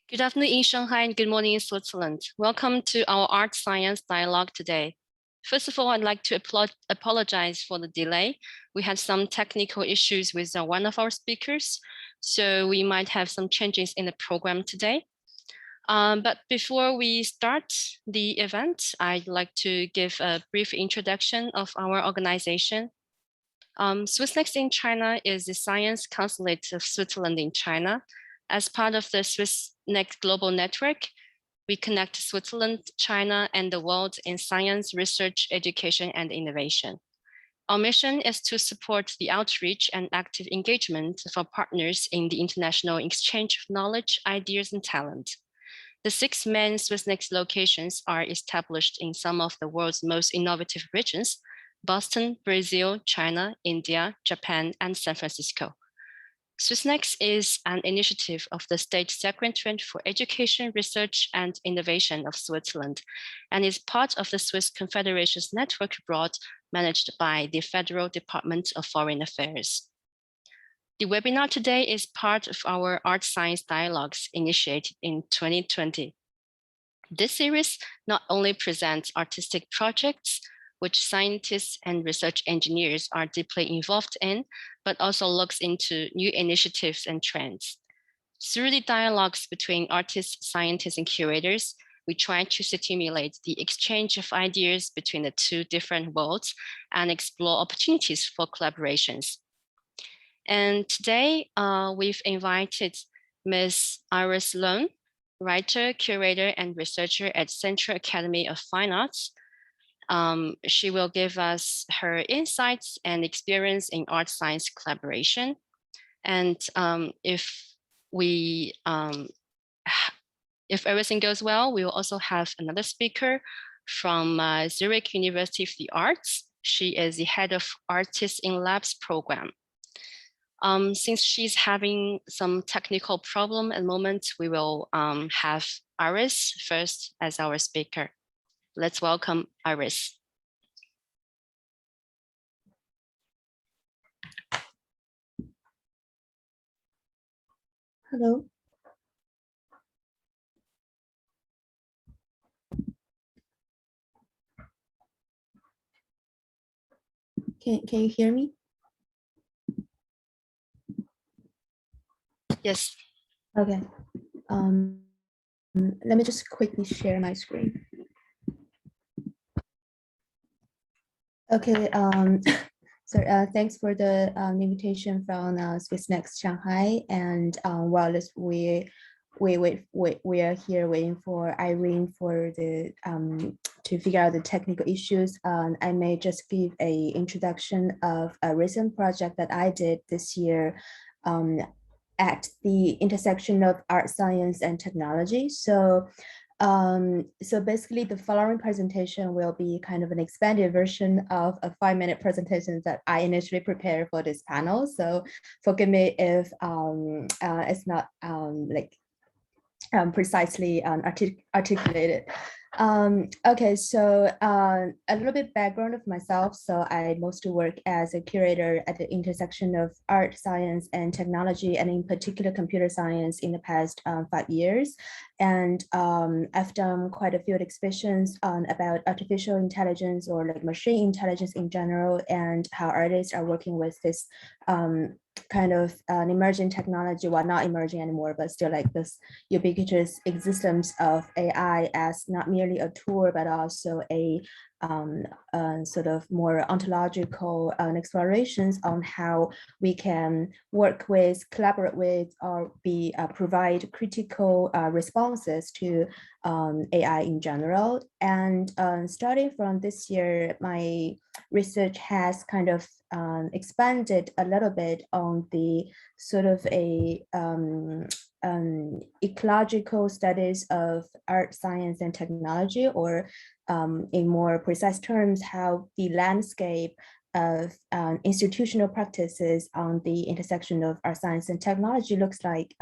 Good afternoon in Shanghai and good morning in Switzerland. Welcome to our Art Science Dialogue today. First of all, I'd like to apologize for the delay. We had some technical issues with one of our speakers, so we might have some changes in the program today. But before we start the event, I'd like to give a brief introduction of our organization. SwissNext in China is the science consulate of Switzerland in China. As part of the SwissNext Global Network, we connect Switzerland, China, and the world in science, research, education, and innovation. Our mission is to support the outreach and active engagement of our partners in the international exchange of knowledge, ideas, and talent. The 6 main SwissNext locations are established in some of the world's most innovative regions: Boston, Brazil, China, India, Japan, and San Francisco. SwissNext is an initiative of the State Secretariat for Education, Research, and Innovation of Switzerland, and is part of the Swiss Confederation's network abroad, managed by the Federal Department of Foreign Affairs. The webinar today is part of our Art Science Dialogues initiated in 2020. This series not only presents artistic projects, which scientists and research engineers are deeply involved in, but also looks into new initiatives and trends. Through the dialogues between artists, scientists, and curators, we try to stimulate the exchange of ideas between the two different worlds and explore opportunities for collaborations. And today, we've invited Ms. Iris Leung, writer, curator, and researcher at Central Academy of Fine Arts. She will give us her insights and experience in art science collaboration. And if everything goes well, we will also have another speaker from Zurich University of the Arts. She is the head of Artists in Labs program. Since she's having some technical problem at the moment, we will have Iris first as our speaker. Let's welcome Iris. Hello. Can you hear me? Yes. Okay. Let me just quickly share my screen. Okay. So thanks for the invitation from SwissNext Shanghai, and while we are here waiting for Irene for the to figure out the technical issues. I may just give a introduction of a recent project that I did this year at the intersection of art, science, and technology. So basically the following presentation will be kind of an expanded version of a 5-minute presentation that I initially prepared for this panel. So forgive me if it's not precisely articulated. Okay, so a little bit background of myself. So I mostly work as a curator at the intersection of art, science, and technology, and in particular computer science in the past 5 years. And I've done quite a few exhibitions about artificial intelligence or like machine intelligence in general, and how artists are working with this kind of an emerging technology, well, not emerging anymore, but still like this ubiquitous existence of AI as not merely a tool, but also a sort of more ontological explorations on how we can work with, collaborate with, or provide critical responses to AI in general. And starting from this year, my research has kind of expanded a little bit on the sort of a ecological studies of art, science, and technology, or in more precise terms, how the landscape of institutional practices on the intersection of art, science, and technology looks like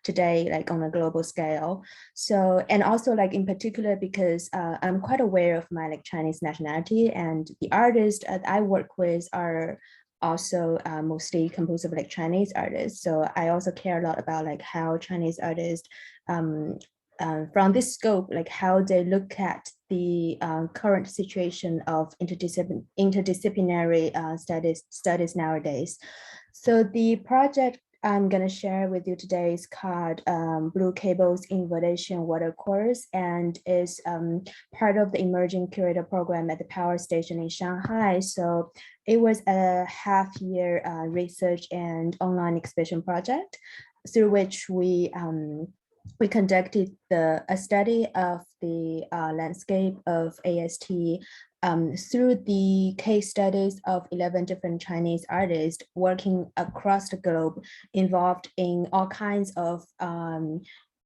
today, like on a global scale. So, and also like in particular, because I'm quite aware of my like Chinese nationality, and the artists I work with are also mostly composed of like Chinese artists. So I also care a lot about like how Chinese artists from this scope, like how they look at the current situation of interdisciplinary studies nowadays. So the project I'm going to share with you today is called Blue Cable's Invitation Water Course, and is part of the emerging curator program at the Power Station in Shanghai. So it was a half-year research and online exhibition project through which we conducted a study of the landscape of AST through the case studies of 11 different Chinese artists working across the globe, involved in all kinds of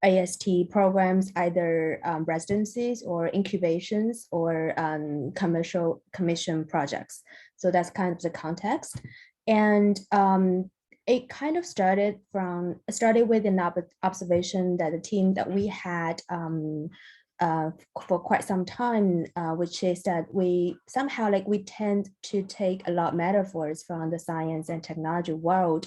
AST programs, either residencies or incubations or commercial commission projects. So that's kind of the context. And it kind of started with an observation that the team that we had for quite some time, which is that we somehow we tend to take a lot of metaphors from the science and technology world.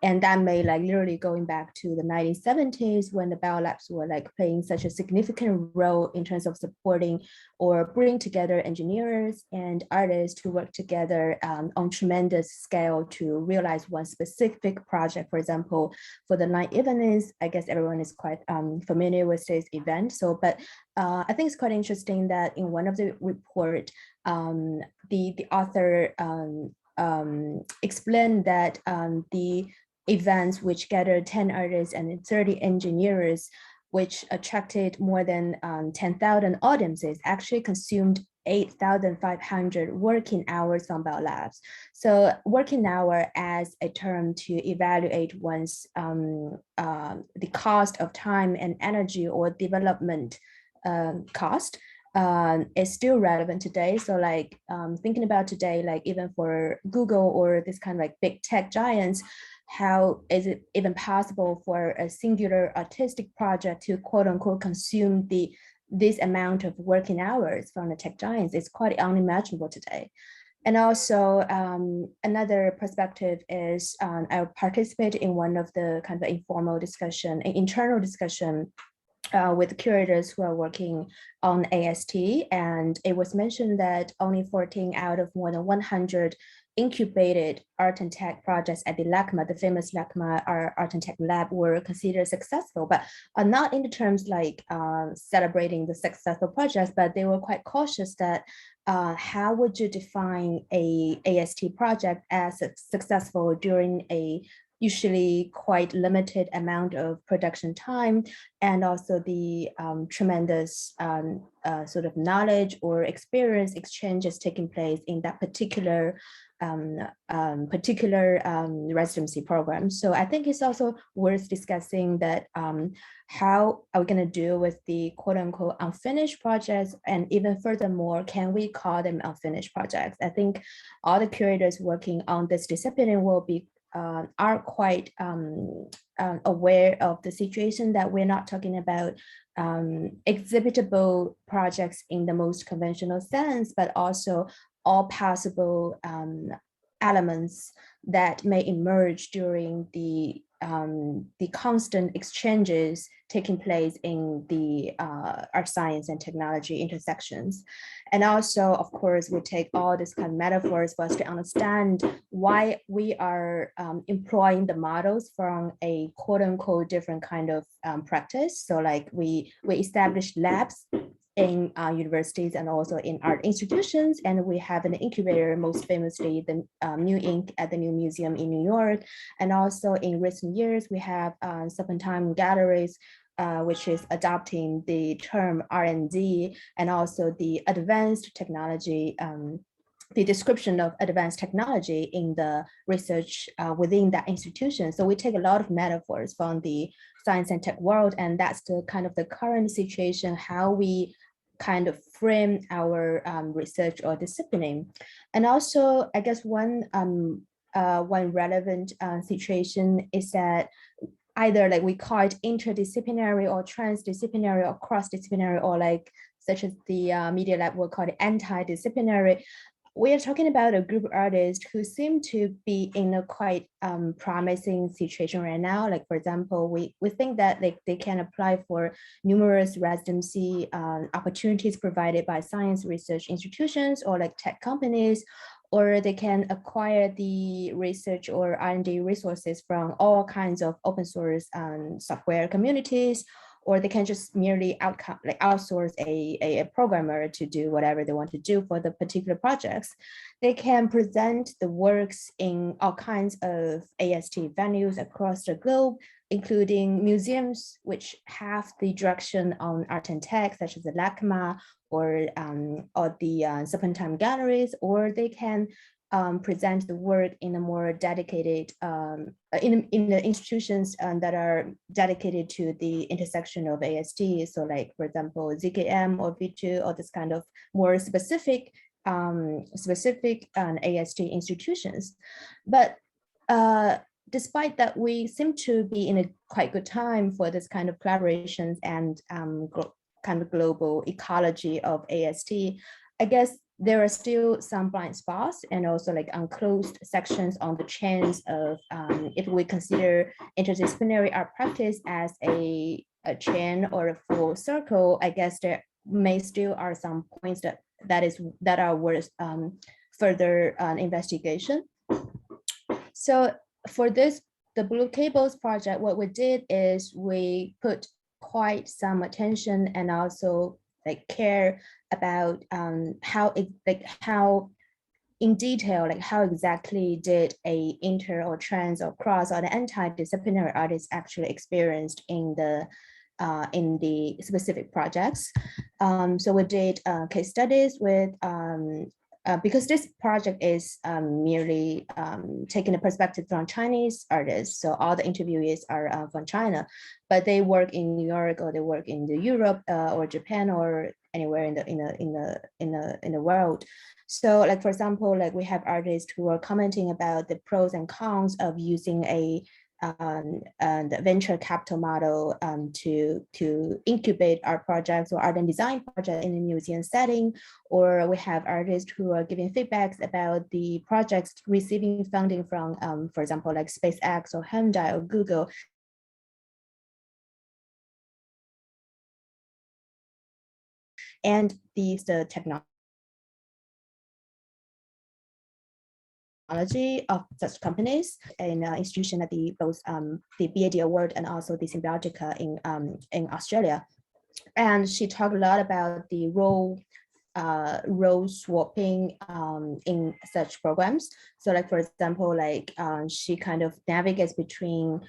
And that may literally going back to the 1970s when the biolabs were playing such a significant role in terms of supporting or bringing together engineers and artists to work together on tremendous scale to realize one specific project. For example, for the night evenings, I guess everyone is quite familiar with this event. So, but I think it's quite interesting that in one of the report, the author explained that the events which gathered 10 artists and 30 engineers, which attracted more than 10,000 audiences, actually consumed 8,500 working hours from biolabs. So working hour as a term to evaluate one's the cost of time and energy or development cost is still relevant today. So thinking about today, even for Google or this kind of big tech giants, how is it even possible for a singular artistic project to quote unquote consume this amount of working hours from the tech giants? It's quite unimaginable today. And also another perspective is I participated in one of the kind of informal discussion, internal discussion with curators who are working on AST. And it was mentioned that only 14 out of more than 100 incubated art and tech projects at the LACMA, the famous LACMA Art and Tech Lab, were considered successful, but are not in the terms celebrating the successful projects, but they were quite cautious that how would you define a AST project as successful during a usually quite limited amount of production time, and also the tremendous sort of knowledge or experience exchanges taking place in that particular residency program. So I think it's also worth discussing that how are we going to deal with the quote unquote unfinished projects, and even furthermore, can we call them unfinished projects? I think all the curators working on this discipline will be are quite aware of the situation that we're not talking about exhibitable projects in the most conventional sense, but also all possible elements that may emerge during the constant exchanges taking place in the art science and technology intersections. And also, of course, we take all these kind of metaphors for us to understand why we are employing the models from a quote unquote different kind of practice. So we establish labs in universities and also in art institutions. And we have an incubator, most famously the New Ink at the New Museum in New York. And also in recent years, we have Serpentine Galleries, which is adopting the term R&D, and also the advanced technology, the description of advanced technology in the research within that institution. So we take a lot of metaphors from the science and tech world, and that's the kind of the current situation, how we kind of frame our research or discipline. And also, I guess one relevant situation is that either we call it interdisciplinary or transdisciplinary or cross-disciplinary, or such as the Media Lab will call it anti-disciplinary. we are talking about a group of artists who seem to be in a quite promising situation right now. Like, for example, we think that they can apply for numerous residency opportunities provided by science research institutions or like tech companies, or they can acquire the research or R&D resources from all kinds of open source software communities, or they can just merely outsource a programmer to do whatever they want to do for the particular projects. They can present the works in all kinds of AST venues across the globe, including museums which have the direction on art and tech, such as the LACMA or the Serpentine galleries, or they can present the work in a more dedicated, in the institutions that are dedicated to the intersection of AST. So like, for example, ZKM or V2, or this kind of more specific AST institutions. But despite that, we seem to be in a quite good time for this kind of collaborations and kind of global ecology of AST. I guess there are still some blind spots and also like unclosed sections on the chains of, if we consider interdisciplinary art practice as a chain or a full circle, I guess there may still are some points that are worth further investigation. So for this, the Blue Cables project, what we did is we put quite some attention and also like care about how in detail, like how exactly did a inter or trans or cross or the anti-disciplinary artists actually experienced in the specific projects. So we did case studies with because this project is merely taking a perspective from Chinese artists, so all the interviewees are from China, but they work in New York or they work in the Europe or Japan or anywhere in the world. So, like for example, like we have artists who are commenting about the pros and cons of using the venture capital model to incubate art projects or art and design projects in a museum setting, or we have artists who are giving feedbacks about the projects receiving funding from, for example, like SpaceX or Hyundai or Google. And the technology of such companies in institution at both the BAD Award and also the Symbiotica in Australia. And she talked a lot about the role swapping in such programs. So like, for example, like she kind of navigates between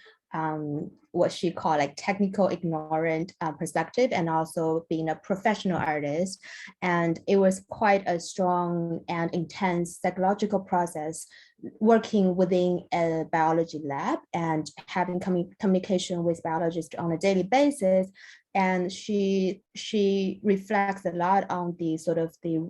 what she called like technical ignorant perspective and also being a professional artist. And it was quite a strong and intense psychological process working within a biology lab and having communication with biologists on a daily basis. And she reflects a lot on the sort of the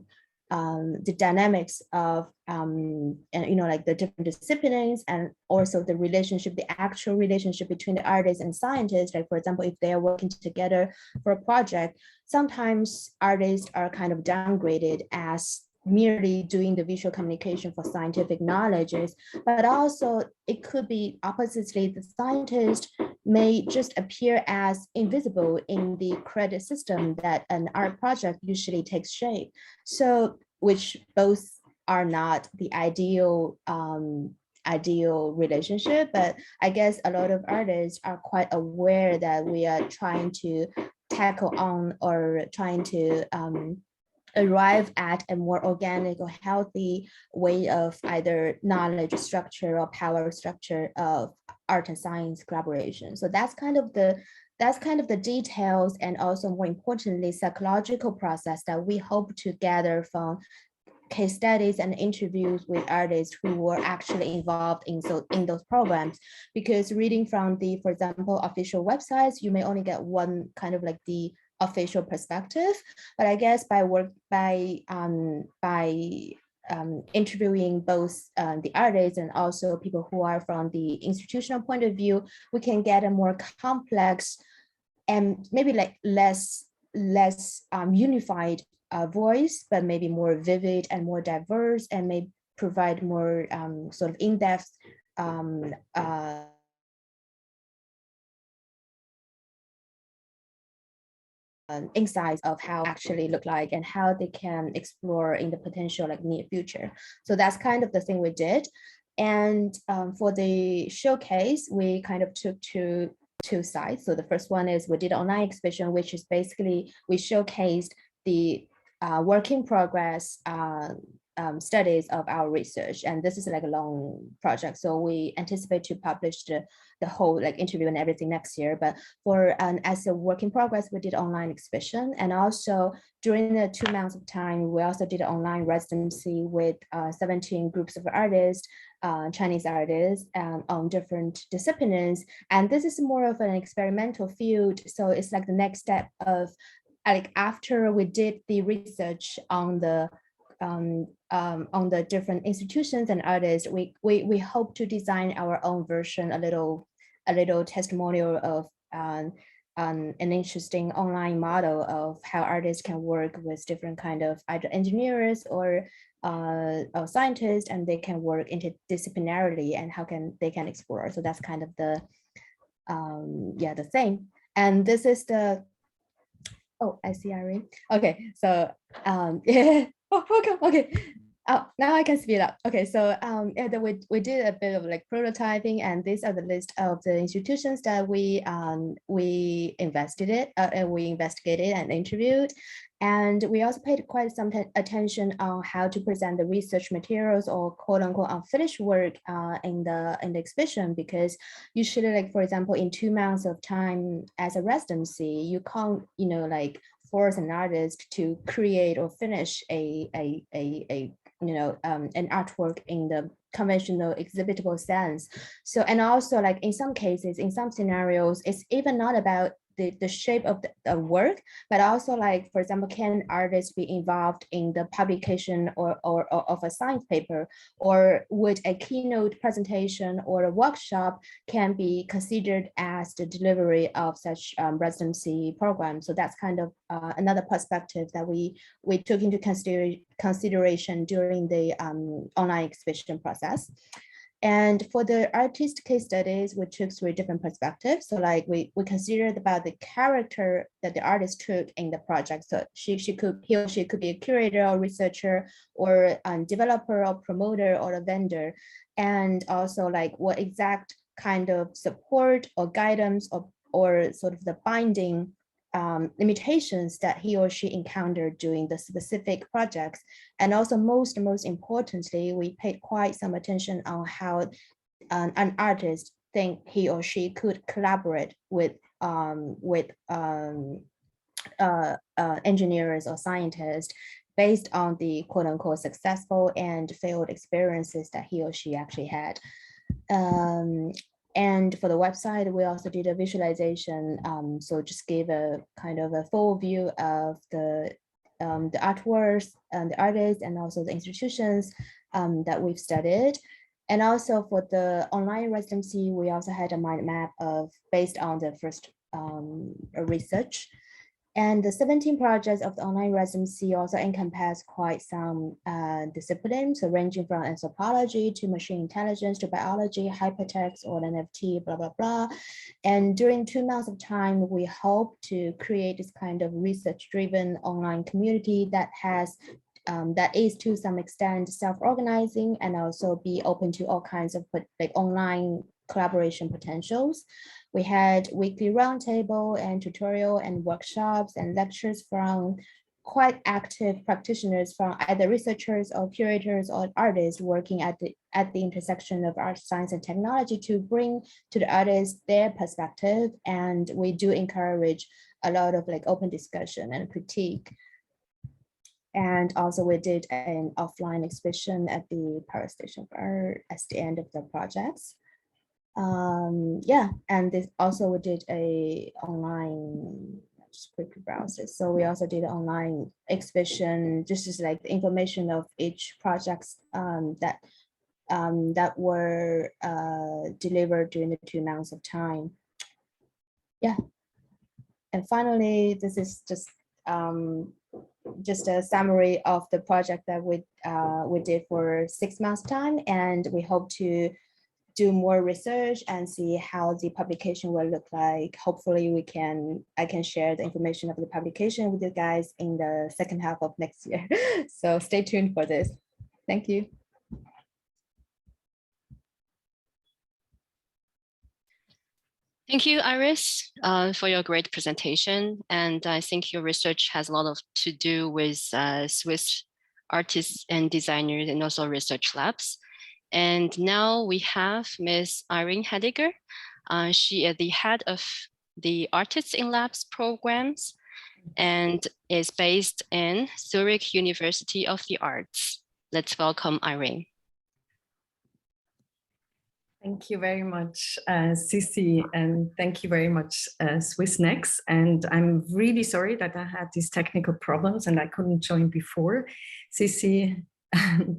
dynamics of and like the different disciplines, and also the relationship, the actual relationship between the artists and scientists. Like, for example, if they are working together for a project, sometimes artists are kind of downgraded as merely doing the visual communication for scientific knowledges, but also it could be oppositely, the scientist may just appear as invisible in the credit system that an art project usually takes shape. So, which both are not the ideal relationship, but I guess a lot of artists are quite aware that we are trying to tackle on or trying to arrive at a more organic or healthy way of either knowledge structure or power structure of art and science collaboration. So that's kind of the details, and also more importantly, psychological process that we hope to gather from case studies and interviews with artists who were actually involved in those programs. Because reading from the, for example, official websites, you may only get one kind of like the official perspective, but I guess by interviewing both the artists and also people who are from the institutional point of view, we can get a more complex and maybe like less unified voice, but maybe more vivid and more diverse, and may provide more sort of in-depth insights of how actually look like and how they can explore in the potential like near future. So that's kind of the thing we did. And for the showcase, we kind of took two sides. So the first one is we did an online exhibition, which is basically we showcased the work in progress studies of our research. And this is like a long project. So we anticipate to publish the whole like interview and everything next year. But for as a work in progress, we did online exhibition. And also during the 2 months of time, we also did an online residency with 17 groups of artists, Chinese artists on different disciplines. And this is more of an experimental field. So it's like the next step of like after we did the research on the different institutions and artists, we hope to design our own version, a little testimonial of an interesting online model of how artists can work with different kind of either engineers or scientists, and they can work interdisciplinarily and how they can explore. So that's kind of the the thing. And this is the, oh, I see Irene. Okay, so yeah. Oh, welcome. Okay. Oh, now I can speed up. Okay, so yeah, we did a bit of like prototyping, and these are the list of the institutions that we investigated and interviewed. And we also paid quite some attention on how to present the research materials or quote unquote unfinished work in the exhibition, because usually, like for example, in 2 months of time as a residency, you can't, like force an artist to create or finish an artwork in the conventional exhibitable sense. So, and also like in some cases, in some scenarios, it's even not about the shape of the work, but also like, for example, can artists be involved in the publication or of a science paper, or would a keynote presentation or a workshop can be considered as the delivery of such residency program. So that's kind of another perspective that we took into consideration during the online exhibition process. And for the artist case studies, we took 3 different perspectives. So like we considered about the character that the artist took in the project. So he or she could be a curator or researcher or a developer or promoter or a vendor. And also like what exact kind of support or guidance or sort of the binding limitations that he or she encountered during the specific projects. And also most importantly, we paid quite some attention on how an artist think he or she could collaborate with engineers or scientists based on the quote unquote successful and failed experiences that he or she actually had. And for the website, we also did a visualization. So just give a kind of a full view of the artworks and the artists and also the institutions that we've studied. And also for the online residency, we also had a mind map based on the first research. And the 17 projects of the online residency also encompass quite some disciplines, so ranging from anthropology to machine intelligence to biology, hypertext or NFT, blah, blah, blah. And during 2 months of time, we hope to create this kind of research-driven online community that has that is to some extent self-organizing and also be open to all kinds of like online collaboration potentials. We had weekly roundtable and tutorial and workshops and lectures from quite active practitioners from either researchers or curators or artists working at the intersection of art, science, and technology to bring to the artists their perspective. And we do encourage a lot of like open discussion and critique. And also we did an offline exhibition at the Power Station of Art at the end of the projects. Yeah, and this also we did a online, just quickly browse it. So we also did an online exhibition, just as like the information of each projects that were delivered during the 2 months of time. Yeah, and finally, this is just just a summary of the project that we did for 6 months time, and we hope to do more research and see how the publication will look like. Hopefully I can share the information of the publication with you guys in the second half of next year. So stay tuned for this. Thank you. Thank you, Iris, for your great presentation. And I think your research has a lot to do with Swiss artists and designers and also research labs. And now we have Ms. Irene Hediger. She is the head of the Artists in Labs programs and is based in Zurich University of the Arts. Let's welcome Irene. Thank you very much, Sissi, and thank you very much, SwissNext. And I'm really sorry that I had these technical problems and I couldn't join before. Sissi,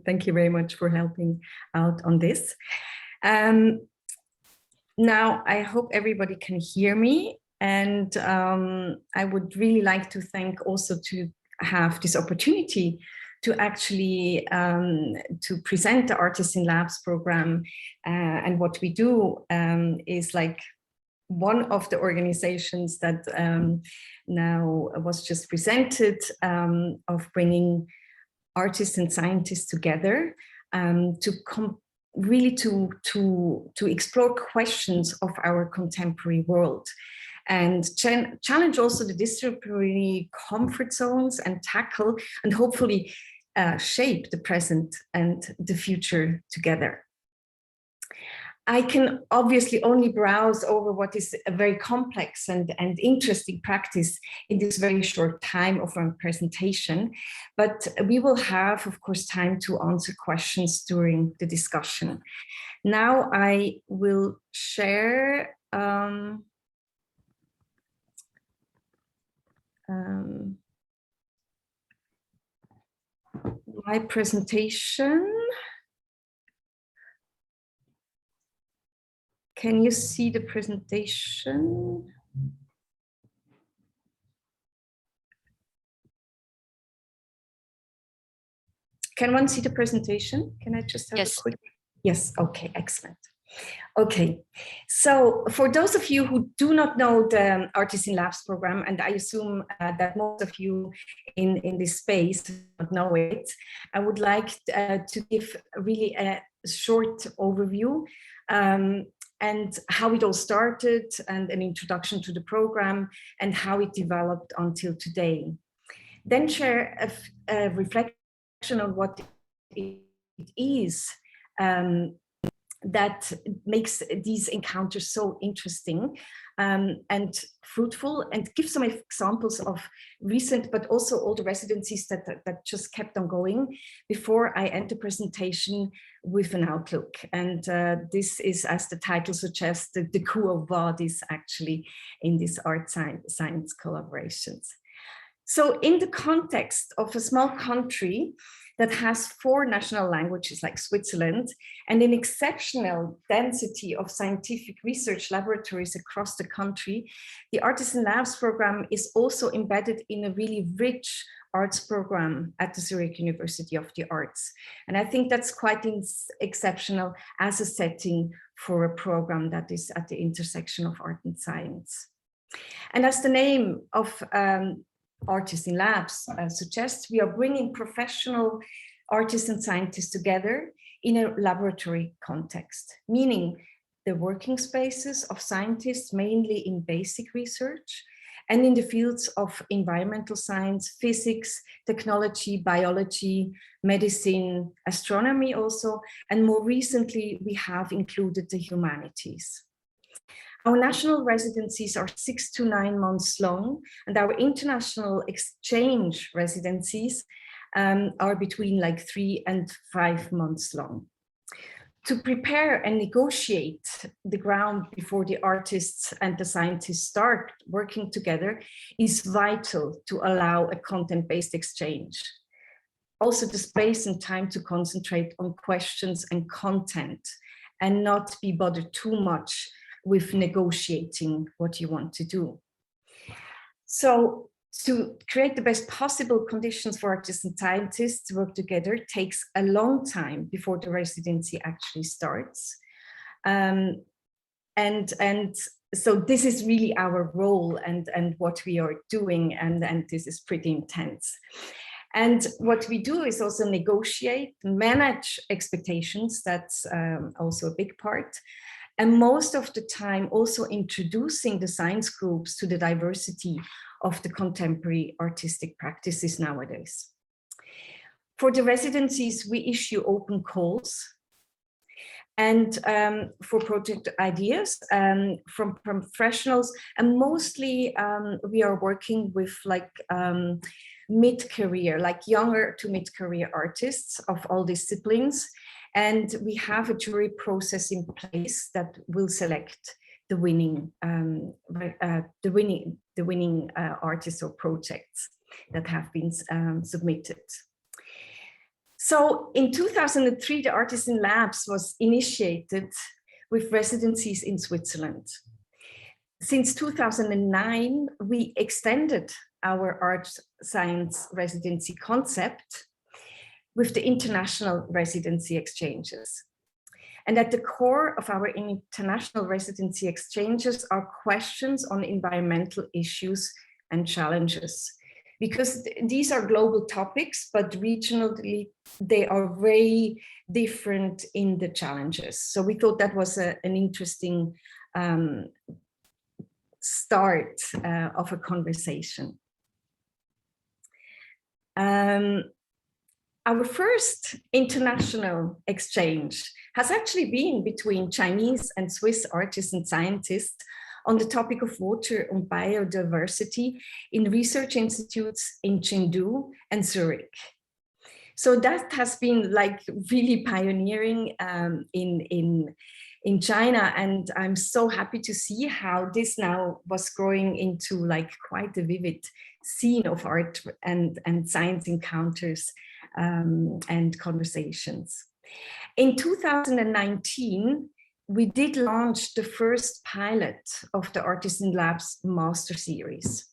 thank you very much for helping out on this. Now, I hope everybody can hear me. And I would really like to thank also to have this opportunity to actually to present the Artists in Labs program. And what we do is like one of the organizations that now was just presented of bringing artists and scientists together to really to explore questions of our contemporary world and challenge also the disciplinary comfort zones and tackle and hopefully shape the present and the future together. I can obviously only browse over what is a very complex and interesting practice in this very short time of our presentation, but we will have, of course, time to answer questions during the discussion. Now I will share my presentation. Can you see the presentation? Can one see the presentation? Can I just have a quick? Yes, okay, excellent. Okay, so for those of you who do not know the Artists in Labs program, and I assume that most of you in this space don't know it, I would like to give really a short overview and how it all started and an introduction to the program and how it developed until today. Then share a reflection on what it is that makes these encounters so interesting and fruitful, and give some examples of recent, but also all the residencies that just kept on going before I end the presentation with an outlook. And this is, as the title suggests, the Quo Vadis actually in these art science collaborations. So in the context of a small country that has 4 national languages like Switzerland and an exceptional density of scientific research laboratories across the country, the Artists in Labs program is also embedded in a really rich arts program at the Zurich University of the Arts. And I think that's quite exceptional as a setting for a program that is at the intersection of art and science. And as the name of Artists in Labs suggests, we are bringing professional artists and scientists together in a laboratory context, meaning the working spaces of scientists mainly in basic research and in the fields of environmental science, physics, technology, biology, medicine, astronomy also, and more recently we have included the humanities. Our national residencies are 6 to 9 months long, and our international exchange residencies are between like 3 and 5 months long. To prepare and negotiate the ground before the artists and the scientists start working together is vital to allow a content-based exchange. Also the space and time to concentrate on questions and content and not be bothered too much with negotiating what you want to do. So To create the best possible conditions for artists and scientists to work together takes a long time before the residency actually starts. And so this is really our role and what we are doing, and this is pretty intense. And what we do is also negotiate, manage expectations. That's also a big part. And most of the time also introducing the science groups to the diversity of the contemporary artistic practices nowadays. For the residencies, we issue open calls. And for project ideas from professionals, and mostly we are working with like mid-career, like younger to mid-career artists of all disciplines. And we have a jury process in place that will select the winning artists or projects that have been submitted. So in 2003, the Artisan Labs was initiated with residencies in Switzerland. Since 2009, we extended our art science residency concept with the international residency exchanges. And at the core of our international residency exchanges are questions on environmental issues and challenges. Because these are global topics, but regionally, they are very different in the challenges. So we thought that was an interesting start of a conversation. Our first international exchange has actually been between Chinese and Swiss artists and scientists on the topic of water and biodiversity in research institutes in Chengdu and Zurich. So that has been like really pioneering in China, and I'm so happy to see how this now was growing into like quite a vivid scene of art and science encounters and conversations. In 2019, we did launch the first pilot of the Artisan Labs Master Series,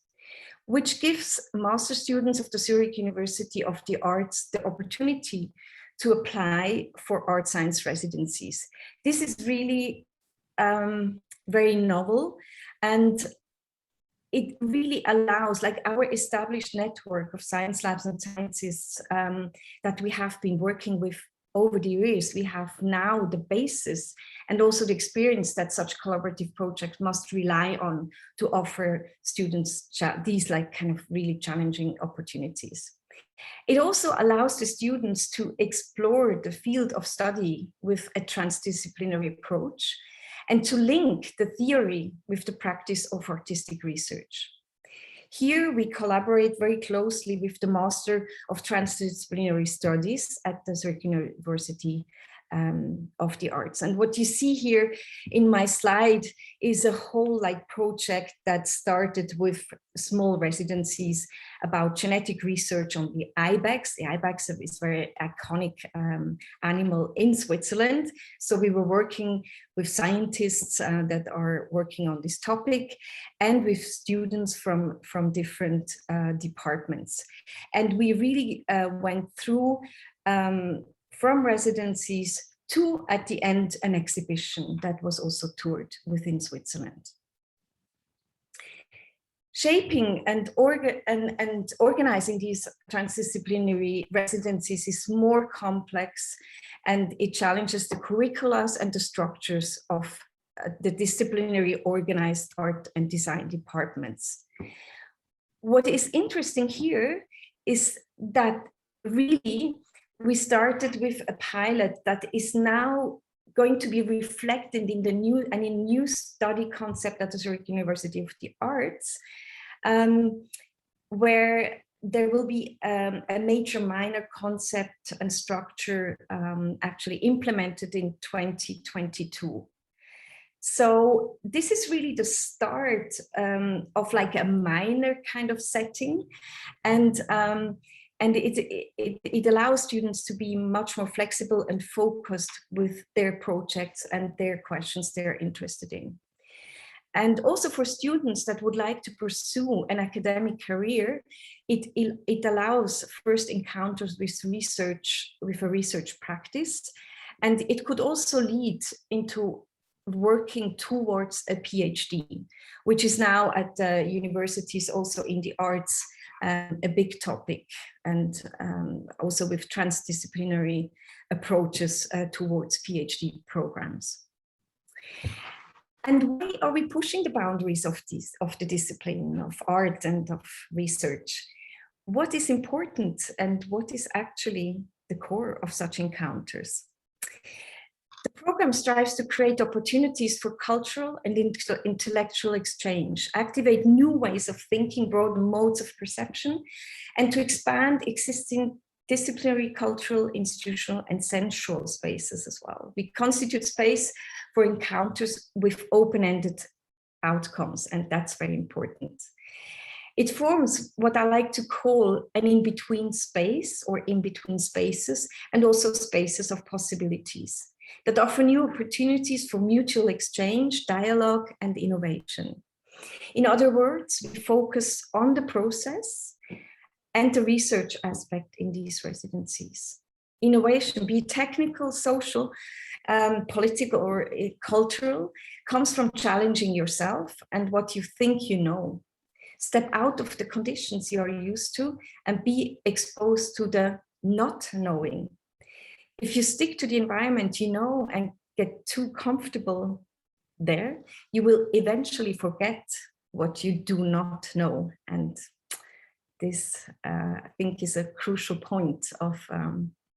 which gives master students of the Zurich University of the Arts the opportunity to apply for art science residencies. This is really very novel, and it really allows, like our established network of science labs and scientists that we have been working with over the years, we have now the basis and also the experience that such collaborative projects must rely on to offer students these like kind of really challenging opportunities. It also allows the students to explore the field of study with a transdisciplinary approach and to link the theory with the practice of artistic research. Here we collaborate very closely with the Master of Transdisciplinary Studies at the Zurich University of the Arts. And what you see here in my slide is a whole like project that started with small residencies about genetic research on the ibex. The ibex is a very iconic animal in Switzerland. So we were working with scientists that are working on this topic and with students from different departments. And we really went through from residencies to, at the end, an exhibition that was also toured within Switzerland. Shaping and organizing these transdisciplinary residencies is more complex, and it challenges the curricula and the structures of the disciplinary organized art and design departments. What is interesting here is that really we started with a pilot that is now going to be reflected in the new study concept at the Zurich University of the Arts, where there will be a major minor concept and structure actually implemented in 2022. So this is really the start of like a minor kind of setting, and it allows students to be much more flexible and focused with their projects and their questions they're interested in. And also for students that would like to pursue an academic career, it allows first encounters with research, with a research practice. And it could also lead into working towards a PhD, which is now at the universities also in the arts a big topic, and also with transdisciplinary approaches towards PhD programs. And why are we pushing the boundaries of the discipline of art and of research? What is important and what is actually the core of such encounters? The program strives to create opportunities for cultural and intellectual exchange, activate new ways of thinking, broaden modes of perception, and to expand existing disciplinary, cultural, institutional, and sensual spaces as well. We constitute space for encounters with open-ended outcomes, and that's very important. It forms what I like to call an in-between space or in-between spaces, and also spaces of possibilities that offer new opportunities for mutual exchange, dialogue, and innovation. In other words, we focus on the process and the research aspect in these residencies. Innovation, be it technical, social, political, or cultural, comes from challenging yourself and what you think you know. Step out of the conditions you are used to and be exposed to the not knowing. If you stick to the environment you know and get too comfortable there, you will eventually forget what you do not know. And this, I think, is a crucial point of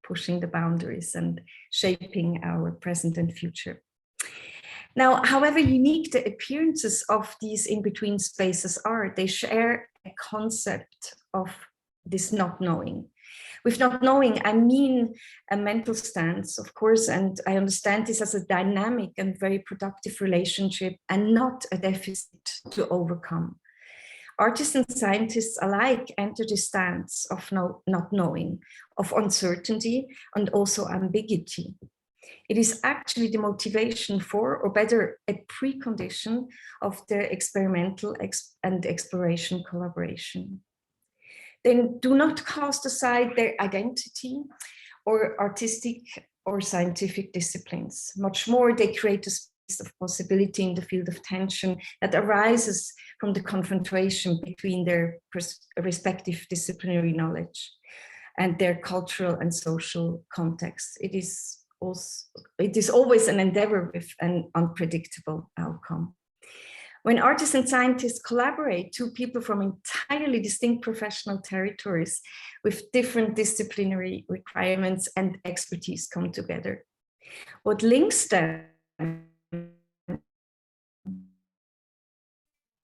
pushing the boundaries and shaping our present and future. Now, however unique the appearances of these in-between spaces are, they share a concept of this not knowing. With not knowing, I mean a mental stance, of course, and I understand this as a dynamic and very productive relationship and not a deficit to overcome. Artists and scientists alike enter the stance of not knowing, of uncertainty, and also ambiguity. It is actually the motivation for, or better, a precondition of the experimental and exploration collaboration. They do not cast aside their identity or artistic or scientific disciplines. Much more, they create a space of possibility in the field of tension that arises from the confrontation between their respective disciplinary knowledge and their cultural and social context. It is always an endeavor with an unpredictable outcome. When artists and scientists collaborate, two people from entirely distinct professional territories with different disciplinary requirements and expertise come together. What links them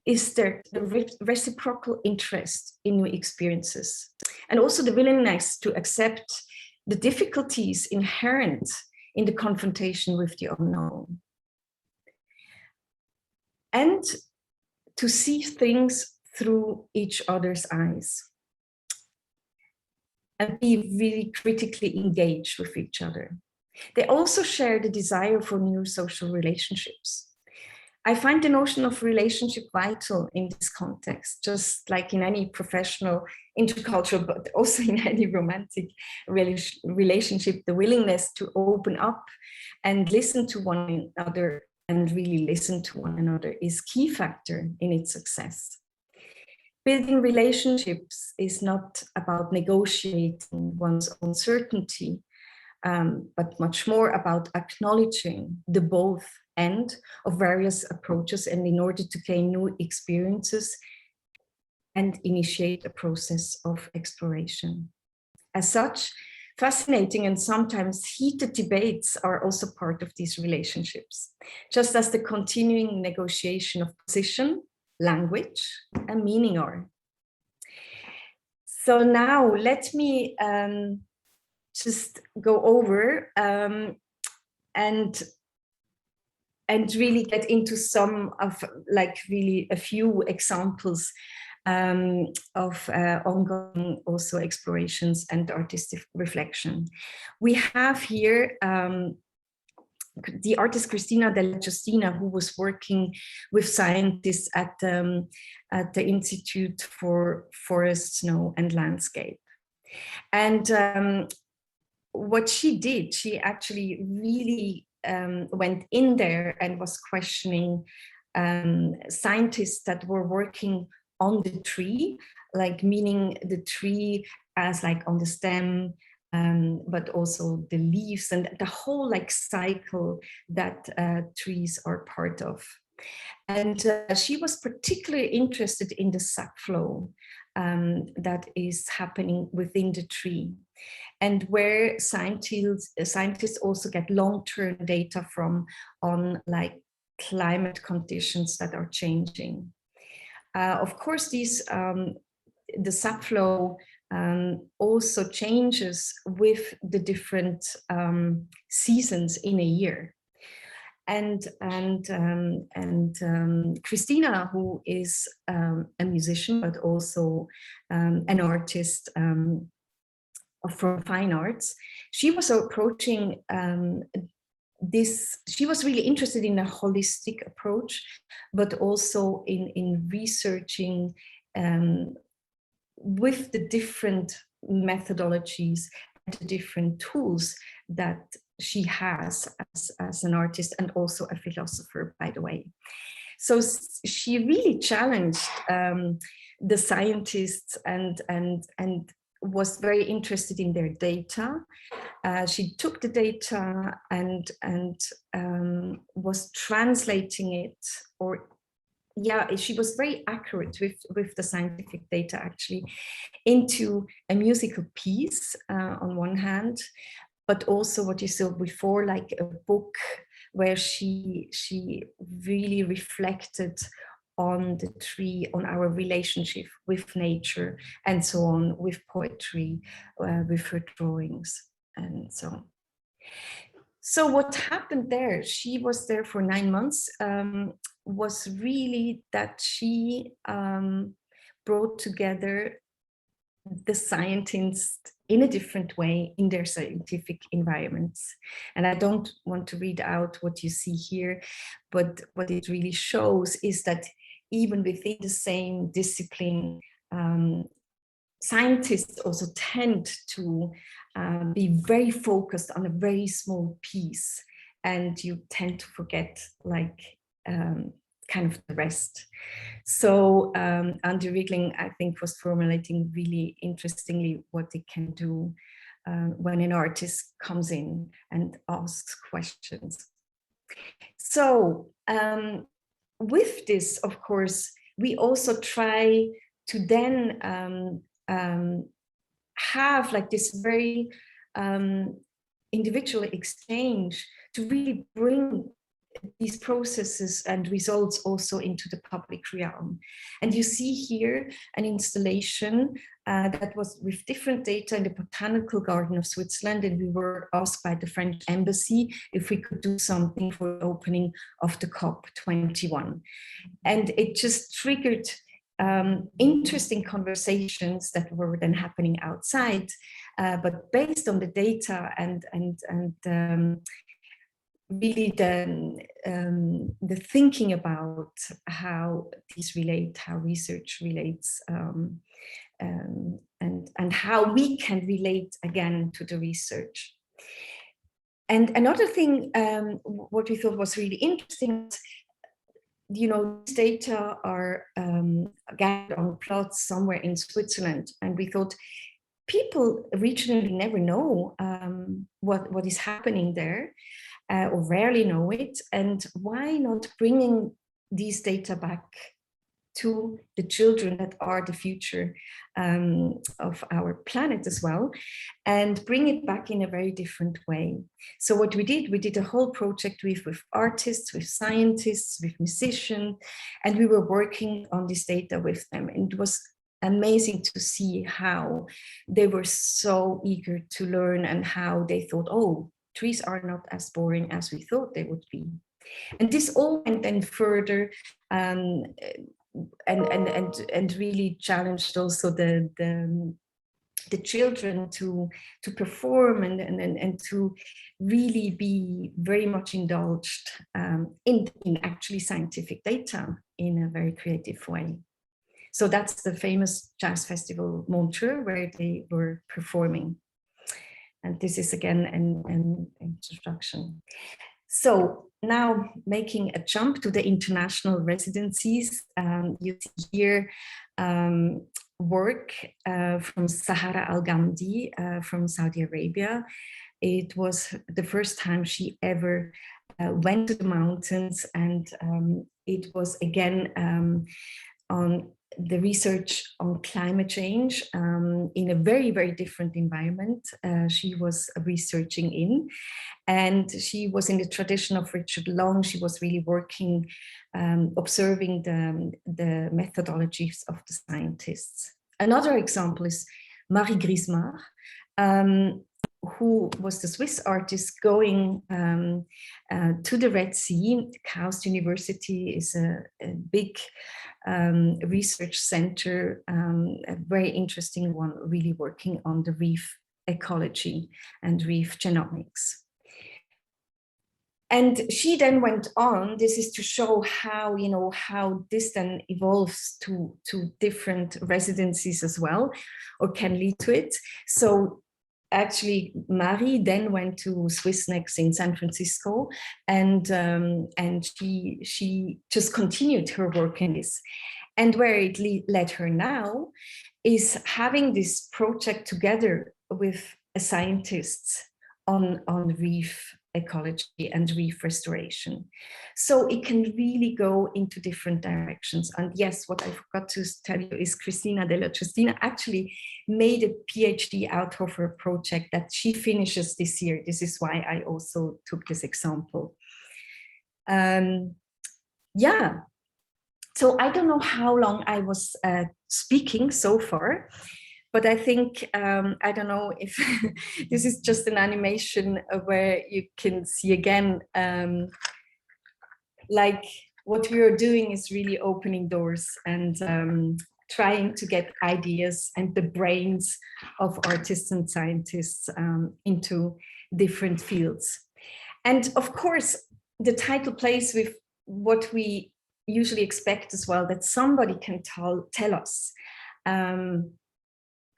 is the reciprocal interest in new experiences, and also the willingness to accept the difficulties inherent in the confrontation with the unknown. And to see things through each other's eyes and be really critically engaged with each other. They also share the desire for new social relationships. I find the notion of relationship vital in this context, just like in any professional, intercultural, but also in any romantic relationship, the willingness to open up and listen to one another and really listen to one another is key factor in its success. Building relationships is not about negotiating one's own certainty, but much more about acknowledging the both end of various approaches, and in order to gain new experiences and initiate a process of exploration. As such, fascinating and sometimes heated debates are also part of these relationships, just as the continuing negotiation of position, language, and meaning are. So now let me just go over and really get into some of, like, really a few examples of ongoing also explorations and artistic reflection. We have here the artist Christina Delacrostina, who was working with scientists at the Institute for Forest, Snow and Landscape. And what she did, she actually really went in there and was questioning scientists that were working on the tree, like meaning the tree as like on the stem, but also the leaves and the whole like cycle that trees are part of. And she was particularly interested in the sap flow that is happening within the tree, and where scientists also get long-term data from on like climate conditions that are changing. Of course, the sap flow also changes with the different seasons in a year. And Christina, who is a musician, but also an artist from fine arts, she was approaching this. She was really interested in a holistic approach, but also in researching with the different methodologies and the different tools that she has as an artist and also a philosopher, by the way. So she really challenged the scientists and was very interested in their data. She took the data and was translating it, or yeah, she was very accurate with the scientific data actually, into a musical piece on one hand, but also what you saw before, like a book where she really reflected on the tree, on our relationship with nature, and so on, with poetry, with her drawings, and so on. So what happened there, she was there for 9 months, was really that she brought together the scientists in a different way in their scientific environments. And I don't want to read out what you see here, but what it really shows is that even within the same discipline, scientists also tend to be very focused on a very small piece, and you tend to forget like kind of the rest. So Andy Riegling, I think, was formulating really interestingly what they can do when an artist comes in and asks questions. So with this, of course, we also try to then have like this very individual exchange to really bring these processes and results also into the public realm. And you see here an installation that was with different data in the Botanical Garden of Switzerland, and we were asked by the French embassy if we could do something for the opening of the COP21. And it just triggered interesting conversations that were then happening outside, but based on the data and really the thinking about how these relate, how research relates, and how we can relate again to the research. And another thing, what we thought was really interesting, you know, these data are gathered on plots somewhere in Switzerland, and we thought people regionally never know what is happening there, or rarely know it, and why not bringing these data back to the children that are the future of our planet as well, and bring it back in a very different way. So what we did a whole project with artists, with scientists, with musicians, and we were working on this data with them. And it was amazing to see how they were so eager to learn, and how they thought, oh, trees are not as boring as we thought they would be. And this all went then further and really challenged also the the children to perform and to really be very much indulged in actually scientific data in a very creative way. So that's the famous jazz festival Montreux, where they were performing. And this is again an introduction. So now making a jump to the international residencies, you see here work from Sahara Al-Ghamdi from Saudi Arabia. It was the first time she ever went to the mountains, and it was again on the research on climate change in a very, very different environment she was researching in. And she was in the tradition of Richard Long. She was really working, observing the methodologies of the scientists. Another example is Marie Grismar, who was the Swiss artist going to the Red Sea. KAUST University is a big research center, a very interesting one, really working on the reef ecology and reef genomics. And she then went on, this is to show how, you know, how this then evolves to different residencies as well, or can lead to it. So actually, Marie then went to Swissnex in San Francisco, and she just continued her work in this. And where it led her now is having this project together with scientists on reef ecology and reef restoration. So it can really go into different directions. And yes, what I forgot to tell you is Christina Delacrostina actually made a PhD out of her project that she finishes this year. This is why I also took this example. Yeah, so I don't know how long I was speaking so far, but I think, I don't know if this is just an animation where you can see again, like what we are doing is really opening doors and trying to get ideas and the brains of artists and scientists into different fields. And of course, the title plays with what we usually expect as well, that somebody can tell us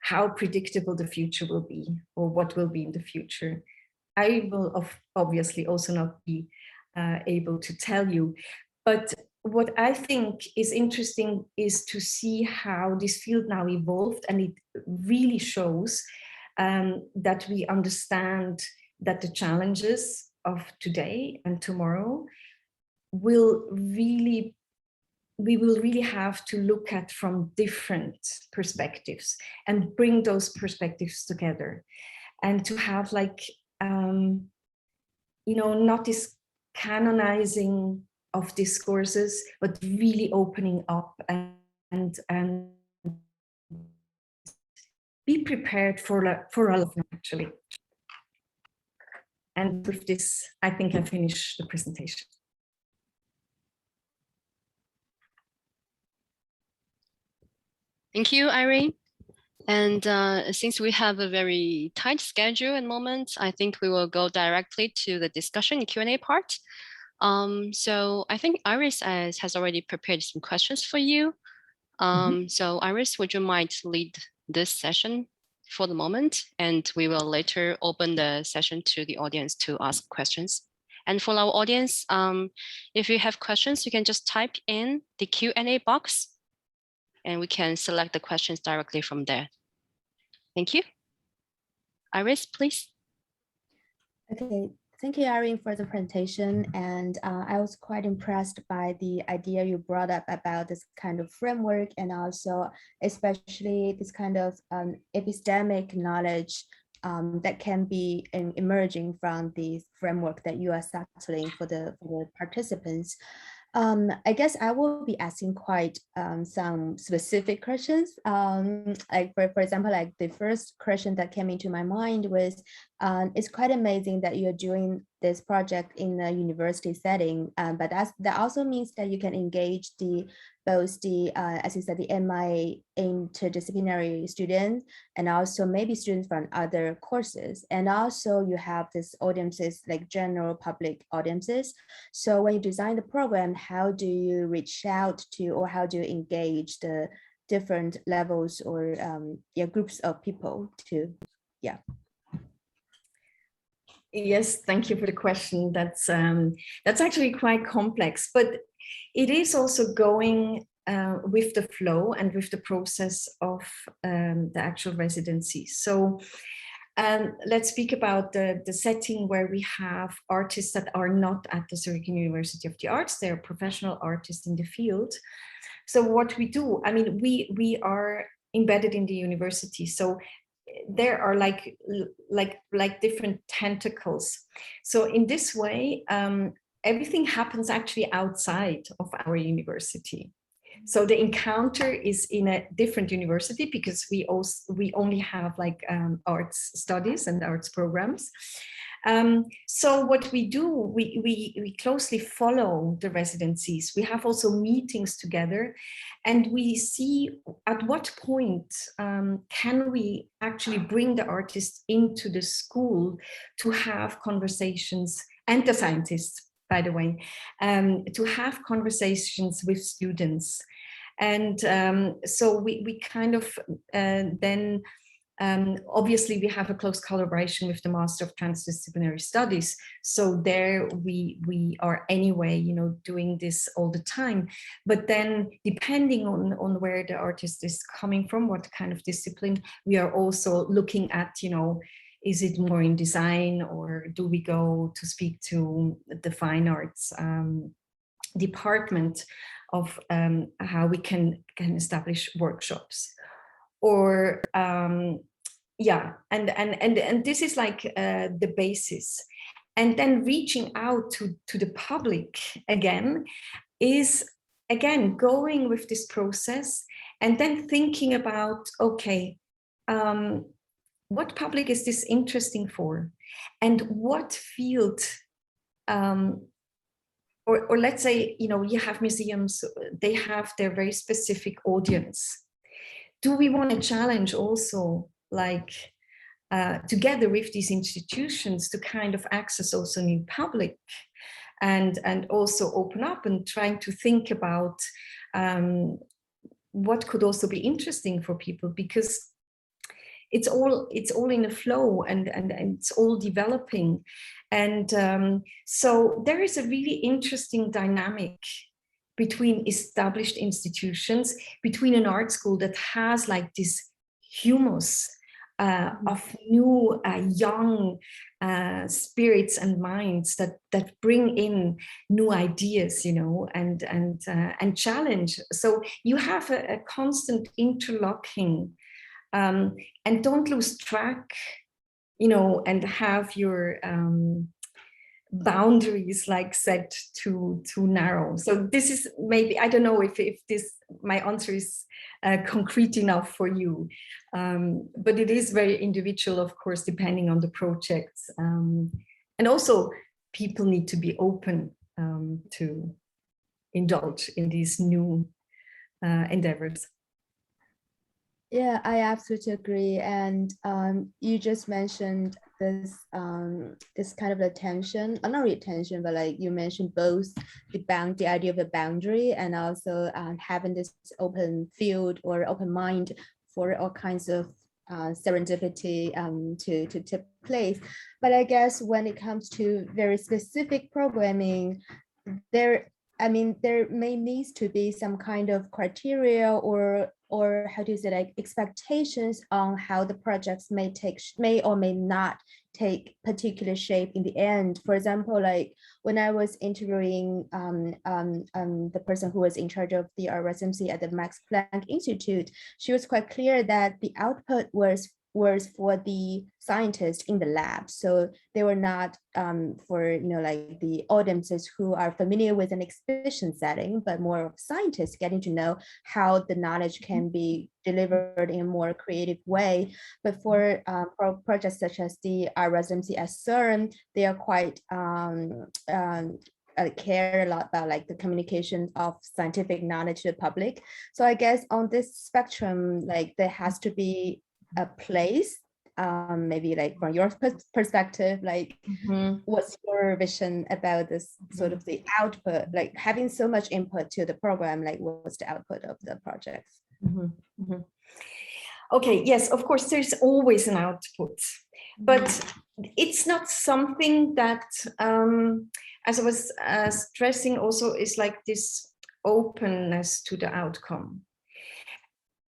how predictable the future will be, or what will be in the future. I will obviously also not be able to tell you, but what I think is interesting is to see how this field now evolved, and it really shows that we understand that the challenges of today and tomorrow we will really have to look at from different perspectives and bring those perspectives together, and to have like, you know, not this canonizing of discourses, but really opening up and be prepared for a lot actually. And with this, I think I finished the presentation. Thank you, Irene. And since we have a very tight schedule at the moment, I think we will go directly to the discussion Q&A part. So I think Iris has already prepared some questions for you. So Iris, would you mind to lead this session for the moment? And we will later open the session to the audience to ask questions. And for our audience, if you have questions, you can just type in the Q&A box, and we can select the questions directly from there. Thank you. Iris, please. Okay, thank you, Irene, for the presentation. And I was quite impressed by the idea you brought up about this kind of framework, and also especially this kind of epistemic knowledge that can be emerging from the framework that you are settling for the participants. I guess I will be asking quite some specific questions. Like for example, like the first question that came into my mind was, it's quite amazing that you're doing this project in a university setting, but that also means that you can engage both the as you said, the MI interdisciplinary students, and also maybe students from other courses, and also you have this audiences like general public audiences. So when you design the program, how do you reach out to, or how do you engage the different levels or groups of people to, yeah. Yes, thank you for the question. That's actually quite complex, but it is also going with the flow and with the process of the actual residency. So let's speak about the setting where we have artists that are not at the Zurich University of the Arts. They're professional artists in the field. So what we do, I mean, we are embedded in the university. So there are like different tentacles. So in this way, everything happens actually outside of our university. So the encounter is in a different university because we only have like arts studies and arts programs. So what we do, we closely follow the residencies. We have also meetings together, and we see at what point can we actually bring the artists into the school to have conversations, and the scientists, by the way, to have conversations with students. And so we kind of then obviously we have a close collaboration with the Master of Transdisciplinary Studies. So there we are anyway, you know, doing this all the time. But then depending on where the artist is coming from, what kind of discipline, we are also looking at, you know, is it more in design, or do we go to speak to the fine arts department of how we can establish workshops? Or yeah, and this is like the basis. And then reaching out to the public again is again going with this process, and then thinking about, okay, what public is this interesting for, and what field, or let's say, you know, you have museums, they have their very specific audience. Do we want to challenge also, like, together with these institutions, to kind of access also new public, and also open up and trying to think about what could also be interesting for people, because it's all in a flow, and it's all developing. And so there is a really interesting dynamic between established institutions, between an art school that has like this humus of new young spirits and minds that bring in new ideas, you know, and challenge. So you have a constant interlocking, and don't lose track, you know, and have your boundaries like set too narrow. So this is maybe, I don't know if this, my answer is concrete enough for you, but it is very individual, of course, depending on the projects, and also people need to be open to indulge in these new endeavors. Yeah, I absolutely agree. And you just mentioned this this kind of attention, not really attention, but like you mentioned both the idea of a boundary, and also having this open field or open mind for all kinds of serendipity to take place. But I guess when it comes to very specific programming, there may needs to be some kind of criteria or how do you say, like, expectations on how the projects may or may not take particular shape in the end. For example, like when I was interviewing the person who was in charge of the residency at the Max Planck Institute, she was quite clear that the output was was for the scientists in the lab. So they were not for like the audiences who are familiar with an exhibition setting, but more of scientists getting to know how the knowledge can be delivered in a more creative way. But for projects such as the residency at CERN, they are quite care a lot about like the communication of scientific knowledge to the public. So I guess on this spectrum, like there has to be a place, maybe like from your perspective, like what's your vision about this sort of the output, like having so much input to the program, like what's the output of the projects? Okay, yes, of course, there's always an output, but it's not something that, as I was stressing also, is like this openness to the outcome.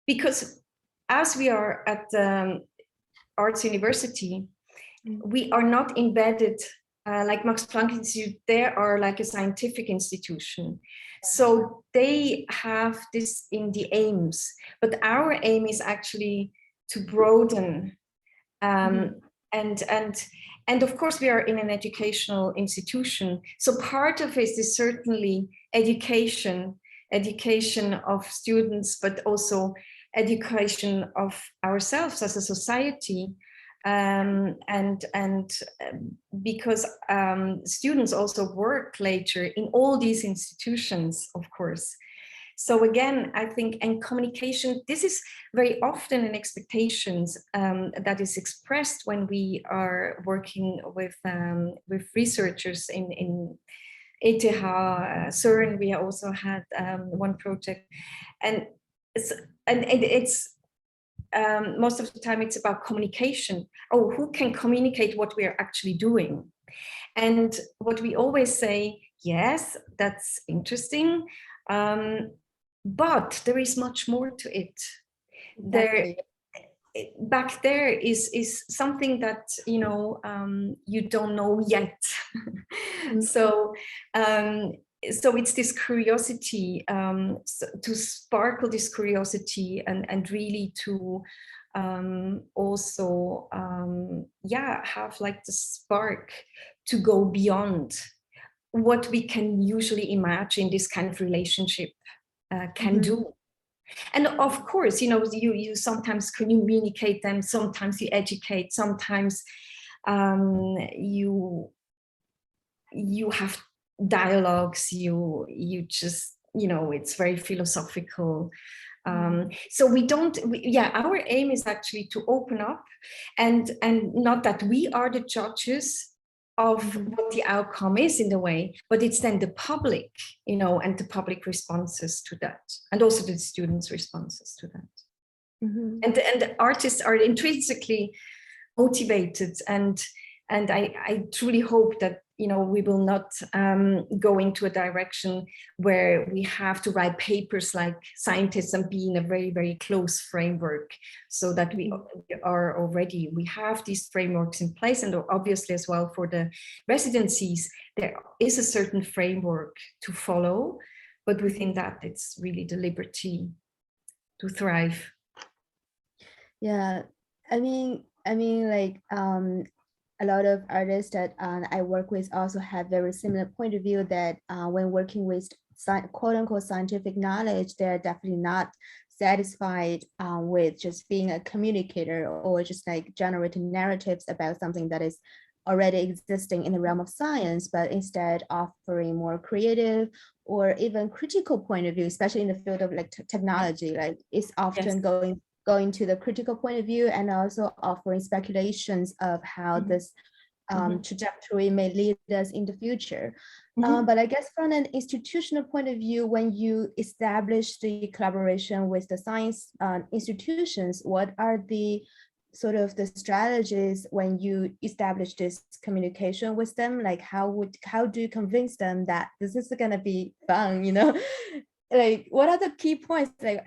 Because as we are at Arts University, we are not embedded like Max Planck Institute. They are like a scientific institution. So they have this in the aims, but our aim is actually to broaden. And of course, we are in an educational institution. So part of it is certainly education of students, but also education of ourselves as a society. Because students also work later in all these institutions, of course. So again, I think, and communication, this is very often an expectations that is expressed when we are working with researchers in ETH, CERN. We also had one project, and it's most of the time it's about communication. Oh, who can communicate what we are actually doing? And what we always say, yes, that's interesting, but there is much more to it. Exactly. Back there is something that you don't know yet. So it's this curiosity, to sparkle this curiosity and really to also have like the spark to go beyond what we can usually imagine this kind of relationship can do. And of course, you sometimes communicate them, sometimes you educate, sometimes you have dialogues, you just, it's very philosophical. So our aim is actually to open up and not that we are the judges of what the outcome is in the way, but it's then the public, and the public responses to that, and also the students' responses to that. And the artists are intrinsically motivated, and I truly hope that we will not go into a direction where we have to write papers like scientists and be in a very, very close framework, so that we have these frameworks in place. And obviously as well for the residencies, there is a certain framework to follow, but within that, it's really the liberty to thrive. Yeah, I mean, like a lot of artists that I work with also have very similar point of view that when working with quote unquote scientific knowledge, they're definitely not satisfied with just being a communicator or just like generating narratives about something that is already existing in the realm of science, but instead offering more creative or even critical point of view, especially in the field of like technology. Like it's often going to the critical point of view and also offering speculations of how this trajectory may lead us in the future. But I guess from an institutional point of view, when you establish the collaboration with the science institutions, what are the sort of the strategies when you establish this communication with them? Like how do you convince them that this is going to be fun, like what are the key points, like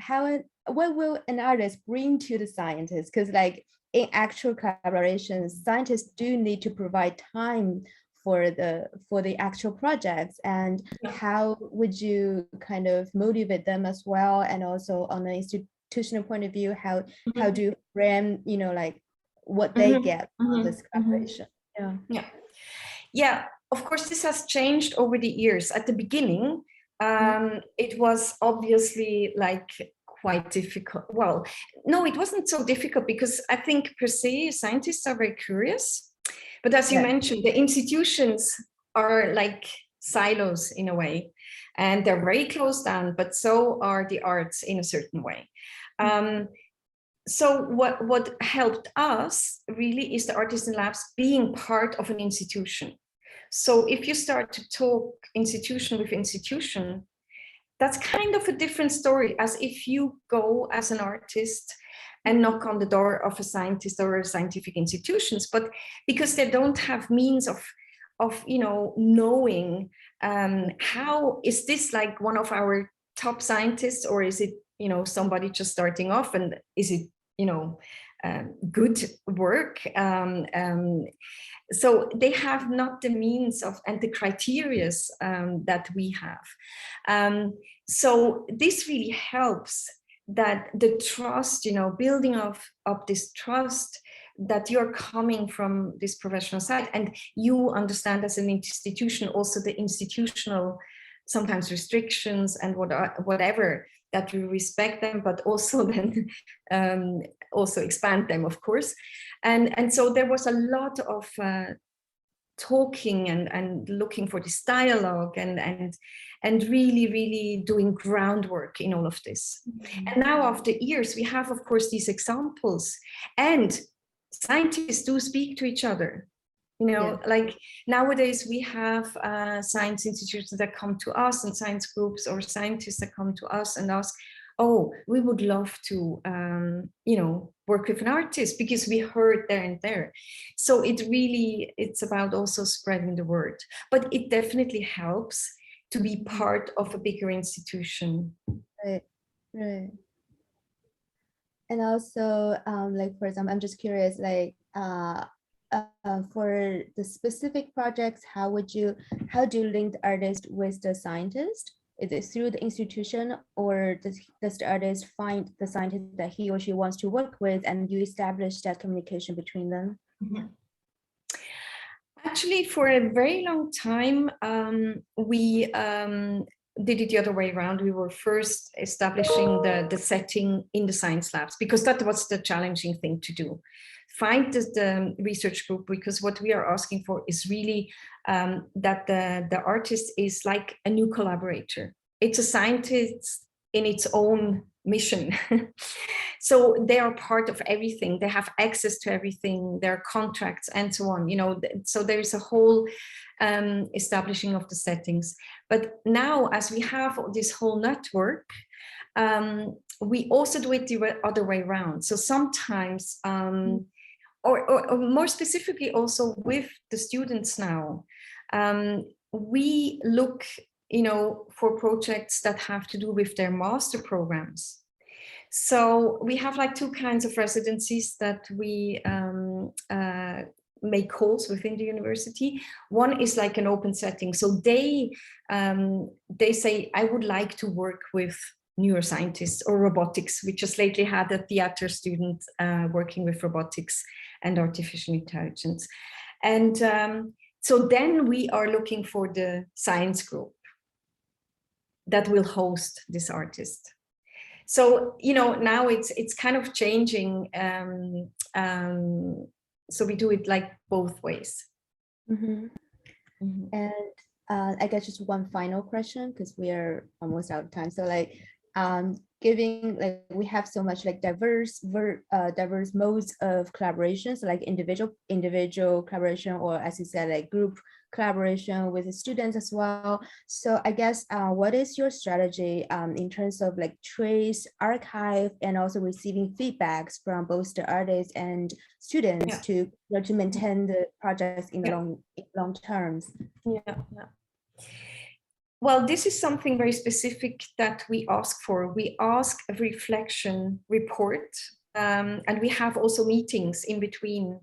what will an artist bring to the scientists? Because like in actual collaborations, scientists do need to provide time for the actual projects, and how would you kind of motivate them as well? And also on an institutional point of view, how do you frame like what they get from this collaboration. Yeah. Of course, this has changed over the years. At the beginning, it was obviously like quite difficult. Well, no, it wasn't so difficult because I think per se scientists are very curious. But as you mentioned, the institutions are like silos in a way, and they're very closed down, but so are the arts in a certain way. So what helped us really is the Artisan Labs being part of an institution. So if you start to talk institution with institution, that's kind of a different story as if you go as an artist and knock on the door of a scientist or a scientific institutions, but because they don't have means of knowing how is this like one of our top scientists, or is it somebody just starting off, and is it good work, so they have not the means of and the criteria that we have. So this really helps, that the trust, building up this trust that you're coming from this professional side, and you understand as an institution also the institutional sometimes restrictions and whatever, that we respect them, but also then also expand them, of course. And so there was a lot of talking and looking for this dialogue and really doing groundwork in all of this. And now after years, we have, of course, these examples, and scientists do speak to each other. Like nowadays we have science institutions that come to us, and science groups or scientists that come to us and ask, oh, we would love to, work with an artist because we heard there and there. So it's about also spreading the word, but it definitely helps to be part of a bigger institution. Right. And also, like, for example, I'm just curious, like, for the specific projects, how do you link the artist with the scientist? Is it through the institution, or does the artist find the scientist that he or she wants to work with, and you establish that communication between them? Actually, for a very long time, we did it the other way around. We were first establishing the setting in the science labs, because that was the challenging thing to do. Find the research group, because what we are asking for is really that the artist is like a new collaborator. It's a scientist in its own mission. So they are part of everything. They have access to everything, their contracts and so on. So there's a whole establishing of the settings. But now, as we have this whole network, we also do it the other way around. So sometimes, or more specifically also with the students now, we look, for projects that have to do with their master programs. So we have like two kinds of residencies that we make calls within the university. One is like an open setting. So they say, I would like to work with neuroscientists or robotics. We just lately had a theater student working with robotics and artificial intelligence. And so then we are looking for the science group that will host this artist. So, now it's kind of changing. So we do it like both ways. And I guess just one final question, because we are almost out of time. So like, giving, like, we have so much like diverse modes of collaboration, so like individual collaboration, or as you said, like group collaboration with the students as well. So I guess what is your strategy in terms of like trace, archive, and also receiving feedbacks from both the artists and students to maintain the projects in long terms? Well, this is something very specific that we ask for. We ask a reflection report, and we have also meetings in between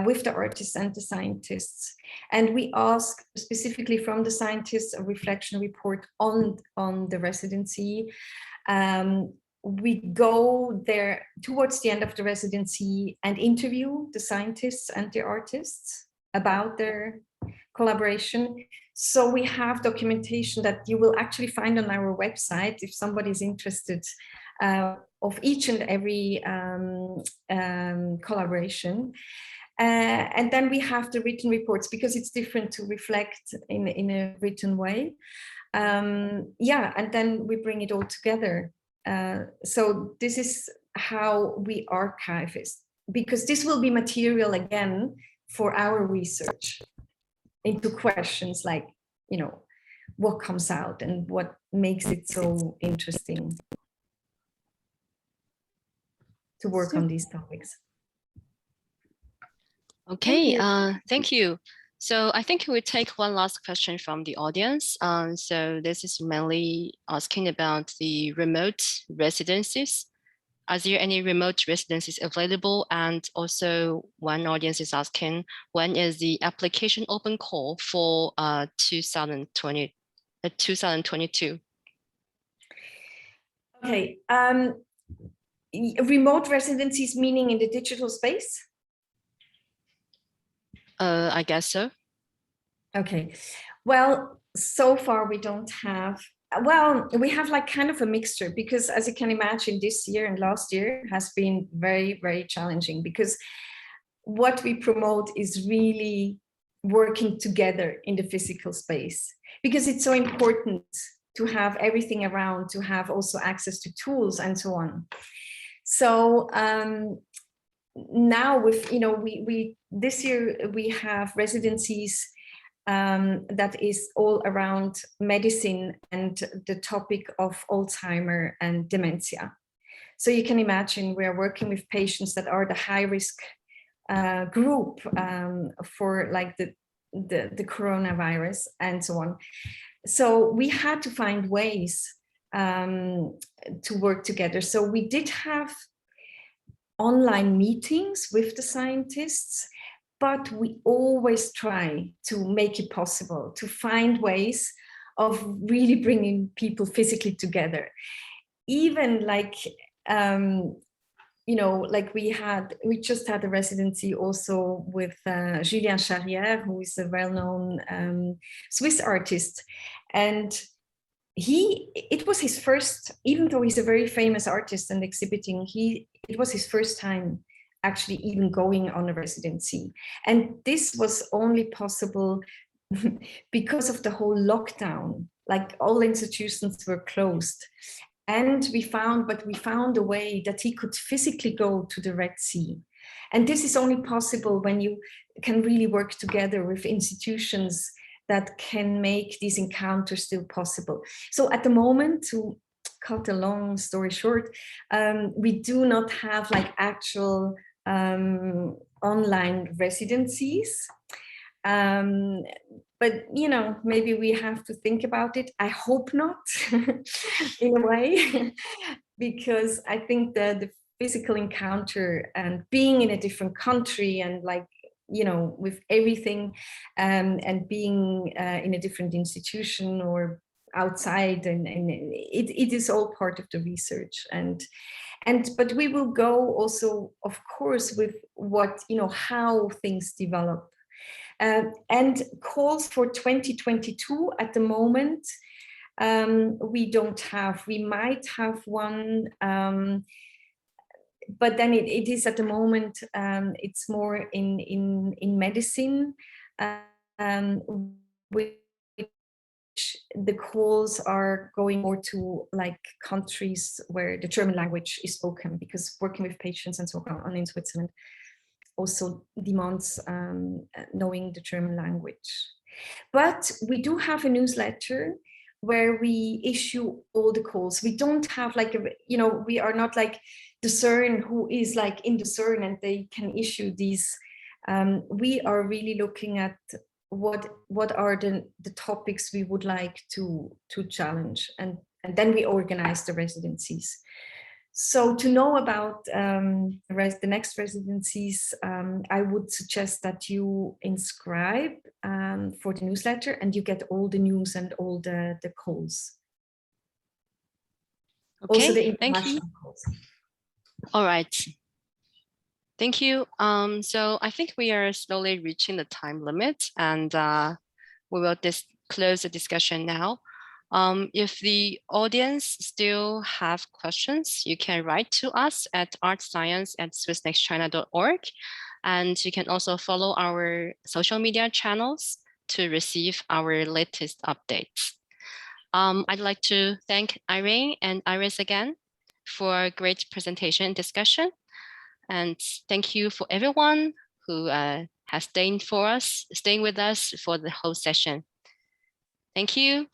with the artists and the scientists. And we ask specifically from the scientists a reflection report on the residency. we go there towards the end of the residency and interview the scientists and the artists about their collaboration. So we have documentation that you will actually find on our website if somebody is interested of each and every collaboration. And then we have the written reports, because it's different to reflect in a written way. Yeah, and then we bring it all together. So this is how we archive it, because this will be material again for our research into questions like, you know, what comes out and what makes it so interesting to work on these topics. Okay, thank you. So I think we'll take one last question from the audience. So this is mainly asking about the remote residencies. Are there any remote residencies available? And also one audience is asking, when is the application open call for 2022? Okay, remote residencies meaning in the digital space? I guess so. Okay, well, so far we don't have, well, we have like kind of a mixture, because as you can imagine, this year and last year has been very, very challenging, because what we promote is really working together in the physical space, because it's so important to have everything around, to have also access to tools and so on. So now with, you know, we this year we have residencies that is all around medicine and the topic of Alzheimer and dementia. So you can imagine we are working with patients that are the high risk group for like the coronavirus and so on. So we had to find ways to work together. So we did have online meetings with the scientists, but we always try to make it possible to find ways of really bringing people physically together. Even like, you know, like we just had a residency also with Julien Charrière, who is a well-known Swiss artist. And it was his first, even though he's a very famous artist and exhibiting, it was his first time actually even going on a residency. And this was only possible because of the whole lockdown, like all institutions were closed. And we found a way that he could physically go to the Red Sea. And this is only possible when you can really work together with institutions that can make these encounters still possible. So at the moment, to cut a long story short, we do not have like actual online residencies. But, you know, maybe we have to think about it. I hope not, in a way, because I think that the physical encounter and being in a different country and like, you know, with everything and being in a different institution or outside, and it is all part of the research. But we will go also, of course, with what, you know, how things develop. And calls for 2022 at the moment, we don't have. We might have one, but then it is at the moment, it's more in medicine, which the calls are going more to like countries where the German language is spoken, because working with patients and so on in Switzerland also demands knowing the German language. But we do have a newsletter where we issue all the calls. We don't have like a, you know, we are not like the CERN who is like in the CERN and they can issue these. We are really looking at what are the topics we would like to challenge, and then we organize the residencies. So to know about the next residencies, I would suggest that you inscribe for the newsletter and you get all the news and all the calls. Also the Okay, thank you. international calls. All right. Thank you. So I think we are slowly reaching the time limit, and we will close the discussion now. If the audience still have questions, you can write to us at artscience@swissnextchina.org. And you can also follow our social media channels to receive our latest updates. I'd like to thank Irene and Iris again for a great presentation and discussion. And thank you for everyone who has staying with us for the whole session. Thank you.